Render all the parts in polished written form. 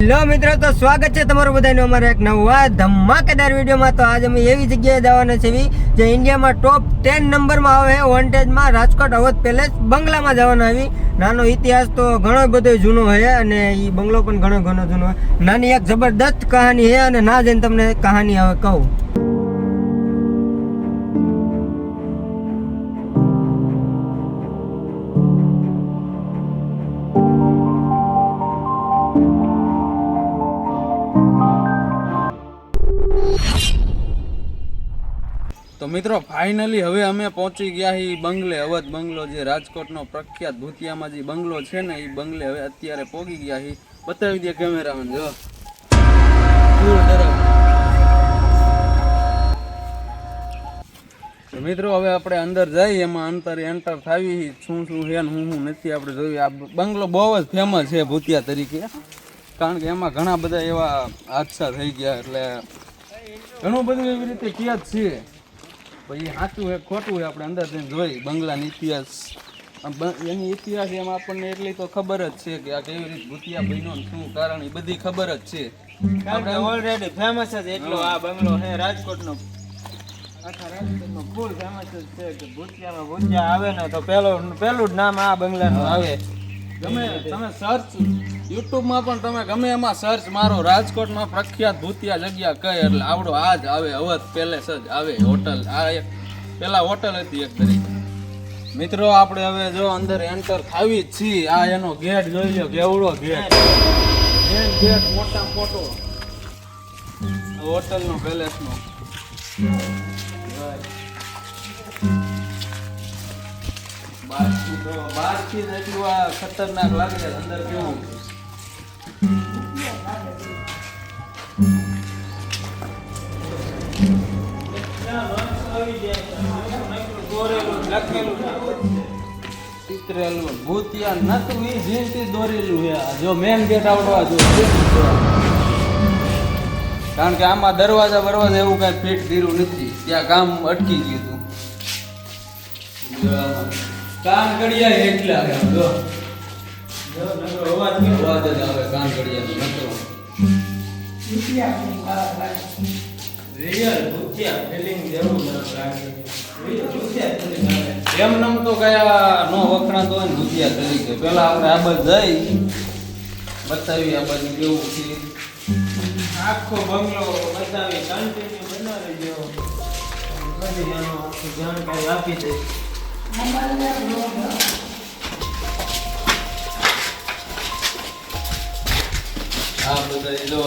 Hello મિત્રો, તો સ્વાગત છે તમારું બધાનું અમારા એક નવા ધમાકેદાર વિડીયોમાં। તો આજે અમે એવી જગ્યાએ જવાના છે જે ઇન્ડિયામાં ટોપ 10 નંબરમાં આવે છે વોન્ટેજમાં, રાજકોટ અવધ પેલેસ બંગલામાં જવાના આવી। નાનો ઇતિહાસ તો ઘણો બધો જૂનો છે અને એ બંગલો પણ ઘણો જૂનો છે। નાની એક જબરદસ્ત કહાની છે અને ના જઈને તમને કહાની હવે કહું। તો મિત્રો ફાઇનલી હવે અમે પહોંચી ગયા છીએ બંગલે, અવધ બંગલો, જે રાજકોટનો પ્રખ્યાત ભૂતિયામાં જે બંગલો છે ને, એ બંગલે હવે અત્યારે પહોંચી ગયા છીએ। બતાવી દે કેમેરામેન, જો દૂર તરફ। તો મિત્રો હવે આપણે અંદર જઈએ, એમાં એન્ટર થાવી શું છે ને શું નથી આપણે જોઈએ। આ બંગલો બહુ જ ફેમસ છે ભૂતિયા તરીકે, કારણ કે એમાં ઘણા બધા એવા હાદસા થઈ ગયા, એટલે ઘણું બધું એવી રીતે ક્યાં છે। પછી સાચું હોય ખોટું હોય આપણે અંદર જઈને જોઈ બંગલાનો ઇતિહાસ। એની ઇતિહાસ એમાં આપણને એટલી તો ખબર જ છે કે આ કેવી રીતે ભૂતિયા બન્યો ને શું કારણ, એ બધી ખબર જ છે। આપણે ઓલરેડી ફેમસ જ એટલો આ બંગલો છે રાજકોટનો, આખા રાજકોટનો ફૂલ ફેમસ જ છે કે ભૂતિયામાં ભૂતિયા આવે ને તો પેલું જ નામ આ બંગલાનું આવે। ગમે તમે સર્ચ યુટ્યુબમાં પણ તમે ગમે એમાં સર્ચ મારો, રાજકોટમાં પ્રખ્યાત ભૂતિયા જગ્યા કઈ, એટલે આવડો આ જ આવે, અવધ પેલેસ જ આવે હોટલ। આ એક પેલા હોટલ હતી એક તરીકે। મિત્રો આપણે હવે જો અંદર એન્ટર થાવી જ છીએ। આ એનો ગેટ જોઈ લો, કેવડો ગેટ, મેન ગેટ મોટા મોટો હોટલનો પેલેસનો। બહારથી એટલું આ ખતરનાક લાગે, અંદર કેવું ચિત્રેલું ભૂતિયા નતું એ જીનથી દોરેલું છે। જો મેન ગેટ આવડવા જો, કારણ કે આમાં દરવાજા એવું કઈ ફિટ કર્યું નથી, ત્યાં કામ અટકી ગયું હતું। કાન કડિયા એટલા જો અવાજ જ આવે કાન કડિયાનો નકરો રિયલ ભૂતિયા ફીલિંગ જેવું લાગે। એમ નામ તો કયા નો વખણાતો હોય ને ભૂતિયા તરીકે। પેલા આપણે આ બાજુ જઈ બતાવી આ બાજુ કેવું છે, આખો બંગલો બતાવી કન્ટિન્યુ બનાવી દો, બધી એનો આખી જાણકારી આપી દે। આ બધા જો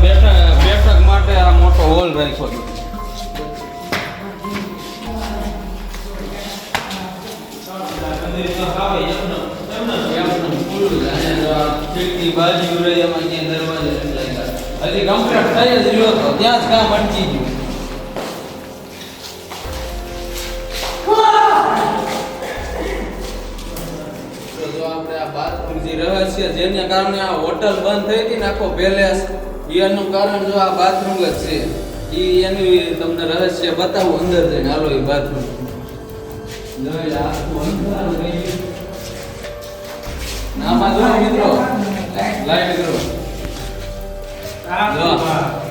બેઠક માટે આ મોટો હોલ રાખ્યો છે। બાજુ એમાં ક્યાં દરવાજા હજી કમ્પ્લીટ થઈ જ રહ્યો હતો, ત્યાં જ કામ અટકી ગયું। રહસ્ય જેને કારણે આ હોટલ બંધ થઈ હતી ને આખો પેલેસ, એનું કારણ જો આ બાથરૂમ જ છે। એની તમને રહસ્ય બતાવું અંદર જઈને, હાલો એ બાથરૂમ આમાં જો મિત્રો લાઈટ કરો, જો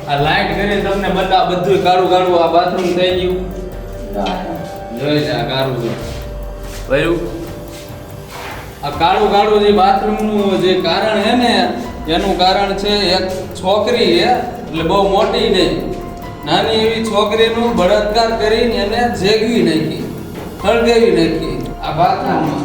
આ લાઈટ કરીને તમને બધું કાળું આ બાથરૂમ થઈ ગયું। જોઈ છે આ કાળું ભર્યું, આ કાળું જે બાથરૂમનું જે કારણ છે ને, એનું કારણ છે એક છોકરી છે, એટલે બહુ મોટી નહીં, નાની એવી છોકરીનું બળાત્કાર કરીને એને જેગવી નાખી, સળગાવી નાખી આ બાથરૂમમાં।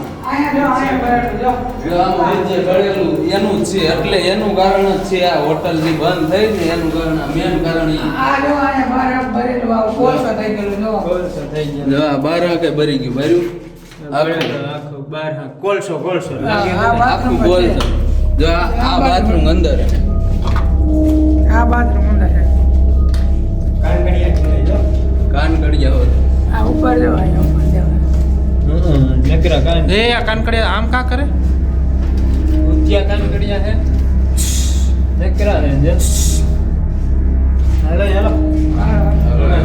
જો આમ જે ગળેલું એનું જ છે એટલે એનું કારણ જ છે આ હોટલ ની બંધ થઈ ને એનું કારણ મેન કારણ ઈ જો આ બાર કે ભરી ગયું ભર્યું કોલસો આખું ગોલ છે જો આ બાથરૂમ અંદર છે આ બાથરૂમ અંદર છે કાન કડિયા હોય આ ઉપર જો અહીંયા ઉપર જો નકરા કાન એ આ કાનકડિયા આમ કા કરે ઉત્યા કાનકડિયા હે નકરા હે જે હાલો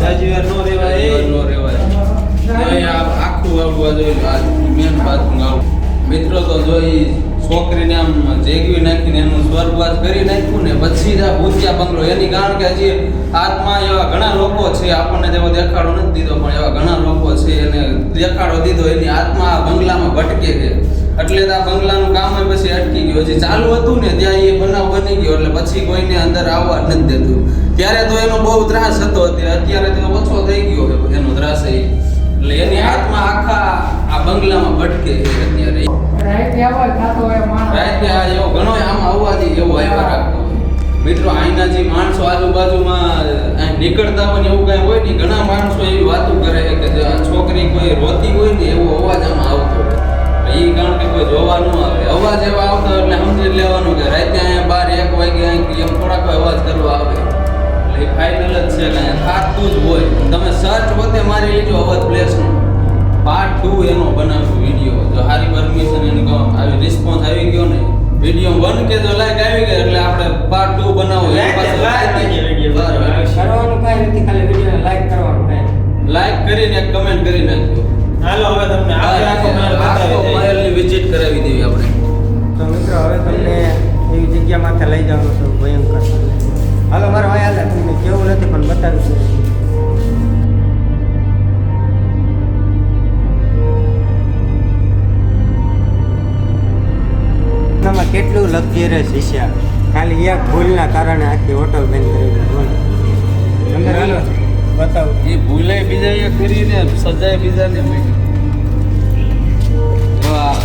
જાજીવાર નો રેવાય નો રેવાય આખું આવવા જોઈએ આ મેન બાથરૂમ આવું મિત્રો તો જોઈ છોકરીને આમ જેગવી નાખીને એનું સ્વર્ગવાસ કરી નાખ્યું ને પછી જ આ ભૂતિયા બંગલો એની કારણ કે હજી હાથમાં એવા ઘણા લોકો છે આપણને જેવો દેખાડો નથી દીધો પણ એવા ઘણા લોકો છે એને દેખાડો દીધો એની આત્મા આ બંગલામાં ભટકે છે એટલે જ આ બંગલાનું કામ પછી અટકી ગયું હજી ચાલુ હતું ને ત્યાં એ બનાવ બની ગયો એટલે પછી કોઈને અંદર આવવા નથી દેતું ત્યારે તો એનો બહુ ત્રાસ હતો અત્યારે તો ઓછો થઈ ગયો એનો ત્રાસ એટલે એની આત્મા આખા આ બંગલામાં ભટકે છે અત્યારે રાતે આ એવો ઘણો આમાં અવાજી એવો આવ્યા રાખતો હોય મિત્રો અહીંના જે માણસો આજુબાજુમાં નીકળતા હોય ને એવું કઈ હોય ને ઘણા માણસો એવી વાતો કરે કે આ છોકરી કોઈ રોતી હોય ને એવો અવાજ આમાં આવતો હોય એ કારણ કે કોઈ જોવા ન આવે અવાજ એવા આવતો એટલે સમજી લેવાનું કે રાતે અહીંયા 12-1 વાગે એમ થોડાક અવાજ કરવા આવે એટલે એ ફાઇનલ જ છે કે અહીંયા થાતું જ હોય તમે સર્ચ વખતે મારી લેજો અવાજ પ્લેસનો પાર્ટ 2 એનો બનાવશું વિડીયો જો સારી પરમિશન એની આવી રિસ્પોન્સ આવી ગયો ને વિડીયો 1 કે જો લાઈક આવી ગયો એટલે આપણે પાર્ટ 2 બનાવો એ પાછો કરવાનું કાંઈ નથી ખાલી વિડીયોને લાઈક કરવાનું લાઈક કરીને એક કમેન્ટ કરી નાખજો હાલો હવે તમને આખો મહેલની વિઝિટ કરાવી દેવી આપણે તો મિત્રો હવે તમને એવી જગ્યા માથે લઈ જવાનું છે ભયંકર હાલો મારો ભાઈ હાલે તમને કેવું નથી પણ બતાવીશું માં કેટલું લક્ઝરિયસ છે ખાલી એક ભૂલના કારણે આખી હોટલ બંધ કરી દીધી અંદર હાલો બતાવું એ ભૂલે બીજા કરીને સજાય બીજાને વાહ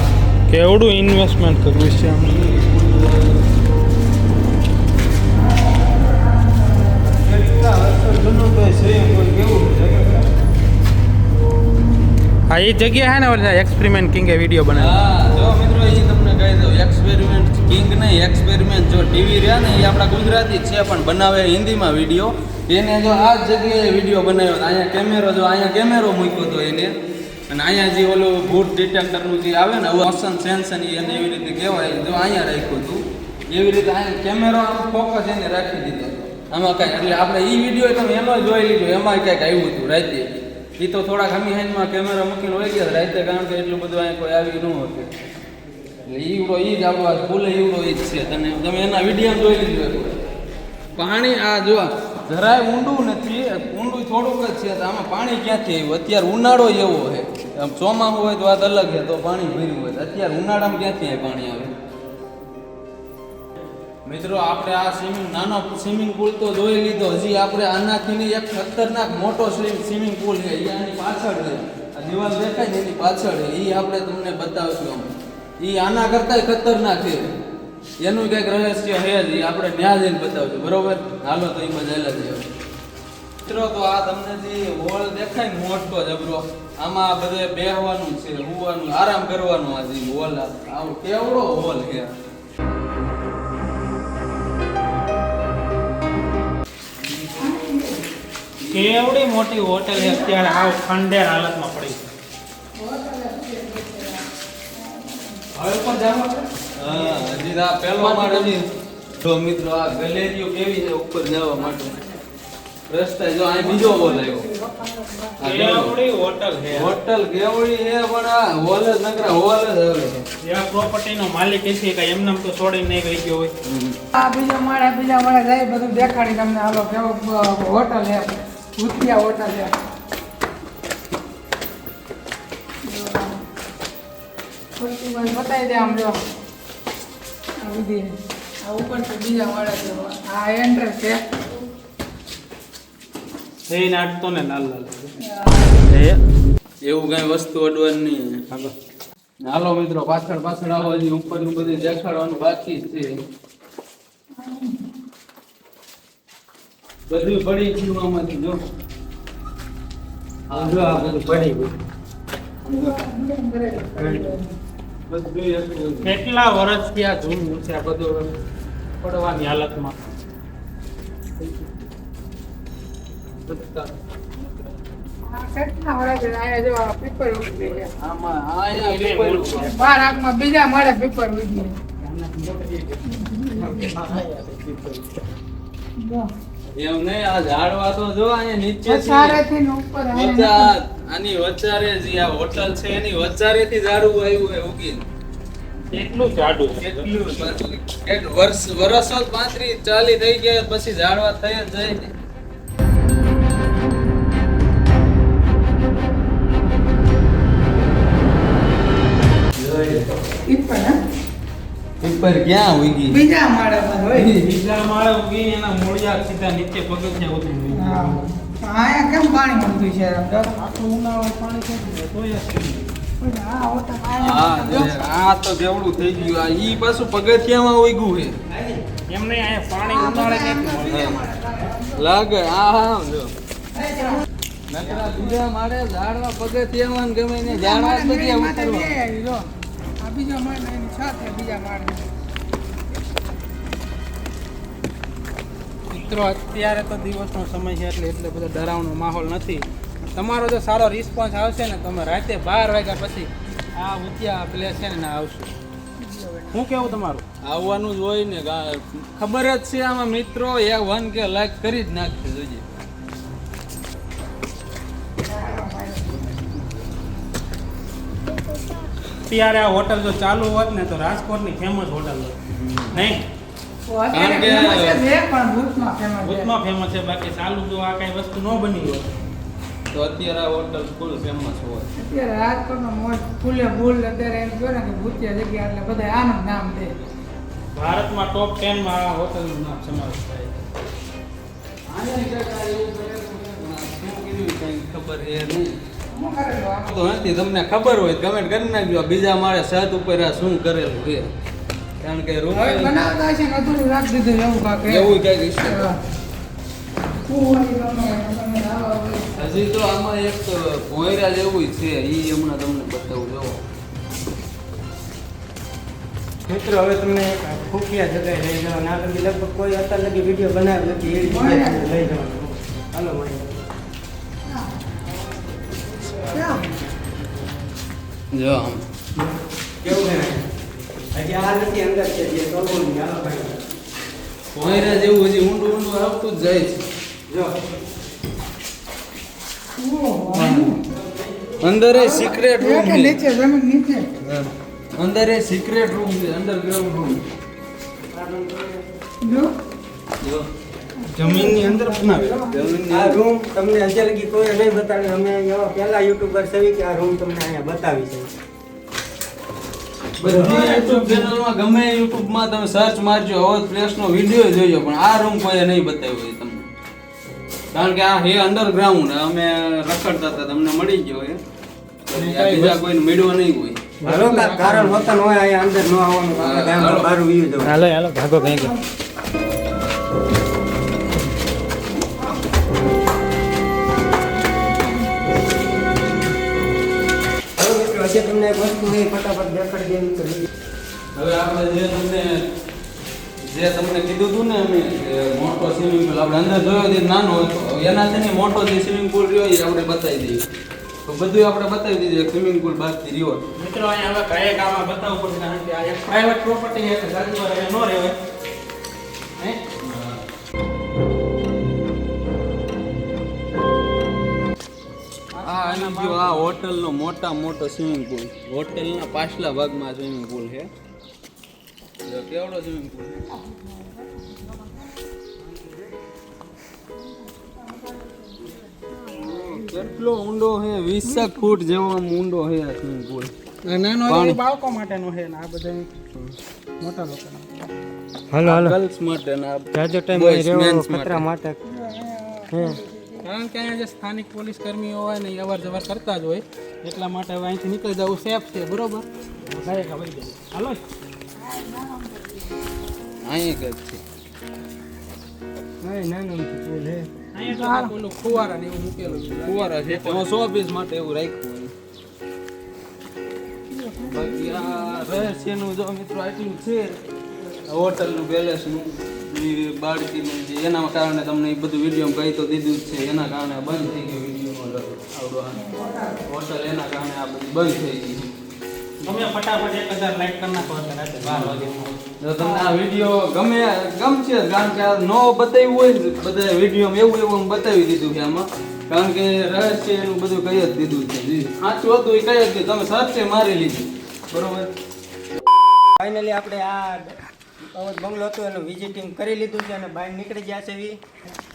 કેવડું ઇન્વેસ્ટમેન્ટ કર્યું છે હા એ જગ્યા હે ને ઓલા એક્સપેરિમેન્ટ કિંગે વિડીયો બનાવ્યો હા જો મિત્રો એ તમને કહી દઉં એક્સપેરિમેન્ટ કિંગ નહીં એક્સપેરિમેન્ટ જો ટીવી રહ્યા ને એ આપણા ગુજરાતી જ છે પણ બનાવે હિન્દીમાં વિડીયો એને જો આ જ જગ્યાએ વિડીયો બનાવ્યો અહીંયા કેમેરો જો અહીંયા કેમેરો મૂક્યો હતો એને અને અહીંયા જે ઓલું ભૂત ડિટેક્ટરનું જે આવે ને મોશન સેન્સર એને એવી રીતે કહેવાય જો અહીંયા રાખ્યું હતું એવી રીતે અહીંયા કેમેરો આમ ફોકસ એને રાખી દીધો આમાં કાંઈ એટલે આપણે એ વિડીયો તમે એનો જોઈ લીધો એમાં ક્યાંક આવ્યું હતું રાતે એ તો થોડાક હમી હાઈમાં કેમેરા મૂકીને હોય ગયા રાતે કારણ કે એટલું બધું અહીંયા કોઈ આવી ન હતું એટલે ઈવડો એ જ આપણો ફૂલે ઈવડો એ જ છે તમે એના વિડીયો જોઈ લીધું પાણી આ જો જરાય ઊંડું નથી ઊંડું થોડુંક જ છે તો આમાં પાણી ક્યાંથી આવ્યું અત્યારે ઉનાળો એવો છે ચોમાસું હોય તો વાત અલગ છે તો પાણી ભર્યું હોય અત્યારે ઉનાળામાં ક્યાંથી પાણી આવે મિત્રો આપણે આ નાનો સ્વિમિંગ પુલ તો જોઈ લીધો હજી આપણે આનાથી એક ખતરનાક મોટો સ્વિમિંગ પુલ છે એની પાછળ છે આ દિવાલ દેખાય ને એની પાછળ છે એ આપણે તમને બતાવશું એ આના કરતાંય ખતરનાક છે એનું કંઈક રહસ્ય છે જ એ આપણે ન્યા જઈને બતાવશું બરોબર હાલો તો એમાં જયેલા જઈએ મિત્રો તો આ તમને જે હોલ દેખાય ને મોટો જબરો આમાં બધે બેહવાનું છે હોવાનું આરામ કરવાનું આ જે હોલ આવો કેવડો હોલ છે કેવડી મોટી હોટેલ છે અત્યારે આવ ખંડેર હાલતમાં પડી હવે પણ જાવ હા હજી આ પહેલો માળ હજી તો મિત્રો આ ગેલેરીઓ કેવી છે ઉપર જવા માટે રસ્તા જો અહીં બીજો હોલ આવ્યો કેવડી હોટલ છે હોટલ કેવડી છે પણ આ હોલ જ નકરા હોલ જ આવે છે આ પ્રોપર્ટીનો માલિક છે કે એમને તો છોડીને નહીં ગઈ ગયો હોય આ બીજા માળે જાય બધું દેખાડી તમને હાલો કેવો હોટલ છે ભૂતિયા હોટલ છે બતાવી દે આમ જો આ બધી આ ઉપર તો બીજા માળે છે આ એન્ટ્રન્સ છે એ નાટતો ને લાલ લાલ એવું કઈ વસ્તુ અડવાની નહીં હાલો મિત્રો પાછળ પાછળ આવો, હજી ઉપરનું બધું દેખાડવાનું બાકી છે. બધું પડી ગયું આમાંથી. જો જો આ બધું પડી ગયું. બધું એટલું. કેટલા વર્ષથી આ જૂનું છે આ બધું પડવાની હાલતમાં. કેટલા વર્ષ આયા જો આ પેપર ઉડી ગયા. આમાં આયા પેપર ઉપર. બાર આંખમાં બીજા માળે પેપર ઉડી ગયા. એમ નહીં, આ ઝાડવા તો જો અહીંયા નીચે સારેથી ને ઉપર આની વચારે જે આ હોટલ છે એની વચારેથી ઝાડવું આવ્યું હોય ઉગીને. એટલું જાડું છે. કેટલું એક વર્ષો 35 40 થઈ ગયા પછી ઝાડવા થઈ જ જાય ને. પીપર હે? ઉપર ક્યાં ઉગી? બીજા માળે પર હોય. બીજા માળે ઉગી એના મૂળિયા સીધા નીચે પગથિયા ઉતરી હા. આયા કેમ પાણી મળતું છે આમ તો? આખું ઉનાળો પાણી થઈ તોય પણ આ હોટલ હા આ તો જેવડું થઈ ગયું. આ ઈ પાછું પગથિયામાં ઉગ્યું છે. એમ નહીં અહીંયા પાણી ઉનાળે નથી લાગે આ હા જો નકરા બીજા માળે ઝાડવા પગથિયામાં ને ગમે ને ઝાડવા જ બધી ઉતરવા. આ બીજા માળે એની સાથે બીજા માળે. મિત્રો અત્યારે તો દિવસનો સમય છે એટલે એટલે બધો ડરાવનો માહોલ નથી. તમારો જો સારો રિસ્પોન્સ આવશે ને તમે રાતે 12 વાગ્યા પછી આ ઉત્યા પ્લેસ છે ને આવશું. શું કેવું તમારું? આવવાનું જ હોય ને. ખબર જ છે આમાં મિત્રો 1 કે લાઈક કરી જ નાખશે જોજે. અત્યારે આ હોટલ જો ચાલુ હોત ને તો રાજકોટની ફેમસ હોટલ હોત નહીં? અત્યારે કારણ કે- famous જ છે, પણ ભૂતમાં famous છે. ભૂતમાં ફેમસ છે. બાકી ચાલુ જો આ કઈ વસ્તુ ન બની હોય તો અત્યારે આ હોટલ ફૂલ ફેમસ હોય. અત્યારે રાજકોટમાં મોજ ફૂલે ફૂલ અત્યારે એમ કહો ને કે ભૂતિયા જગ્યા એટલે બધા આનું નામ દે. ભારતમાં ટોપ 10 માં આ હોટલનું નામ સમાવેશ થાય છે. આને કાકા એવું કરે તો શું કીધું કઈ ખબર એ નહીં. શું કરેલું આમાં? તો નથી તમને ખબર હોય તો કમેન્ટ કરી નાખજો. આ બીજા માળે છત ઉપર આ શું કરેલું છે. કારણ કે રૂમ હવે બનાવતા હશે ને અધૂરું રાખી દીધું એવું કાંક હે. એવું કઈક છે. હા. કુંવરી ગમે, તમે આવો હવે. હજી તો આમાં એક ભોંયરા જેવું છે ઈ હમણાં તમને બતાવું. જોવો મિત્રો હવે તમને ખુફિયા જગ્યાએ લઈ જવા. ના લગી લગભગ કોઈ અત્યાર લગી વિડીયો બનાવ્યો નથી એવી જગ્યાએ તમને લઈ જવાનું. હાલો મળીએ. ક્યાં? જો આમ કેવું છે હજી આ નથી અંદર છે જે તોડવું હાલો ભાઈ. ભોંયરા જેવું હજી ઊંડું ઊંડું આવતું જ જાય છે. જો ઓહો. અંદર એ સિક્રેટ રૂમ કે છે. નીચે જમીન નીચે. અંદર એ સિક્રેટ રૂમ છે. Underground room. જો જો જમીનની અંદર બનાવેલો. આ રૂમ તમને હજી લગી કોઈ નહીં બતાવ્યું. અમે એવા પહેલા યુટ્યુબર છે કે આ રૂમ તમને અહીંયા બતાવી છે. બધી યુટ્યુબ ચેનલમાં ગમે યુટ્યુબમાં તમે સર્ચ મારજો અવધ પ્લેસનો વિડીયો જોજો પણ આ રૂમ કોઈએ નહીં બતાવ્યો હોય તમને. કારણ કે આ હે અંડરગ્રાઉન્ડ અમે રખડતા હતા તમને મળી ગયો એ. આ બીજા કોઈને મળ્યો નહીં હોય. હાલો કાંઈક કારણ હોતા હોય અહીંયા અંદર ન આવવાનું. આપણે ગામમાં બહાર વ્યૂ જવું. હાલો હાલો ભાગો કઈ ગયો. હવે મિત્રો હજી તમને એક વસ્તુ એ ફટાફટ દેખાડી દેવી તો હવે આપણે જે તમને કીધું હતું ને અમે કે મોટો સ્વિમિંગ પુલ આપણે અંદર જોયો તે નાનો હતો. એનાથી નહીં મોટો જે સ્વિમિંગ પુલ રહ્યો એ આપણે બતાવી દઈએ. તો બધું આપણે બતાવી દીધું સ્વિમિંગ પુલ બાદથી રહ્યો. મિત્રો અહીંયા હવે કયા ગામમાં બતાવવું પડશે કારણ કે આ એક પ્રાઇવેટ પ્રોપર્ટી છે એટલે ગાડી વાળા ન રહેવાય. હે? આ આવી ગયો આ હોટલનો મોટો સ્વિમિંગ પુલ. હોટલના પાછલા ભાગમાં સ્વિમિંગ પુલ છે. જો કેવડો સ્વિમિંગ પુલ છે. કેટલો ઊંડો છે 20 ફૂટ જેવો આમ ઊંડો છે આ સ્વિમિંગ પુલ. નાનો પાણી. બાળકો માટેનો છે ને આ બધા મોટા લોકોનો. હાલો ગર્લ્સ માટે ને આ જાજો ટાઈમ boys, રહેવો men's ખતરા માટે હે કારણ કે અહીંયા જે સ્થાનિક પોલીસ કર્મીઓ હોય ને એ અવર જવર કરતા જ હોય એટલા માટે હવે અહીંથી નીકળી જવું સેફ છે બરોબર ગાયકા વહી જાય હાલો અહીં જ છે નહીં નાનું ફૂલ હે અહીંયા તો પેલું ફુવારા ને એવું મૂકેલું છે ફુવારા છે એમાં 100 પીસ માટે એવું રાખ્યું હોય બાકી આ રહસ્યનું જો મિત્રો આટલું છે હોટલનું પેલેસનું બાળકીનું જે એના કારણે તમને એ બધું વિડીયો કહી તો દીધું જ છે એના કારણે બંધ થઈ ગયો વિડીયો આવડો હોટલ એના કારણે આ બધી બંધ થઈ ગઈ તમે ફટાફટ 1000 લાઈક કરી નાખો રાતે 12 વાગે જો તમને આ વિડીયો ગમશે કારણ કે આ નો બતાવ્યું હોય ને બધા વિડીયોમાં એવું બતાવી દીધું છે આમાં કારણ કે રહસ્ય એનું બધું કહી જ દીધું છે જી સાચું હતું એ કહી જ દીધું તમે સર્ચે મારી લીધું બરોબર ફાઇનલી આપણે આ અવધ બંગલો હતો એનું વિઝિટિંગ કરી લીધું છે અને બહાર નીકળી ગયા છે એવી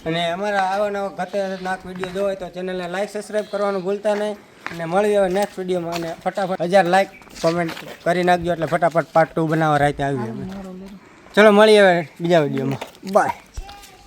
અને અમારા આવા નવા ખતરનાક વિડીયો જોવો હોય તો ચેનલને લાઈક સબસ્ક્રાઈબ કરવાનું ભૂલતા નહીં અને મળી હવે નેક્સ્ટ વિડીયોમાં અને ફટાફટ 1000 લાઈક કોમેન્ટ કરી નાખજો એટલે ફટાફટ પાર્ટ 2 બનાવવા રાતે આવી અમે ચલો મળીએ હવે બીજા વિડીયોમાં બાય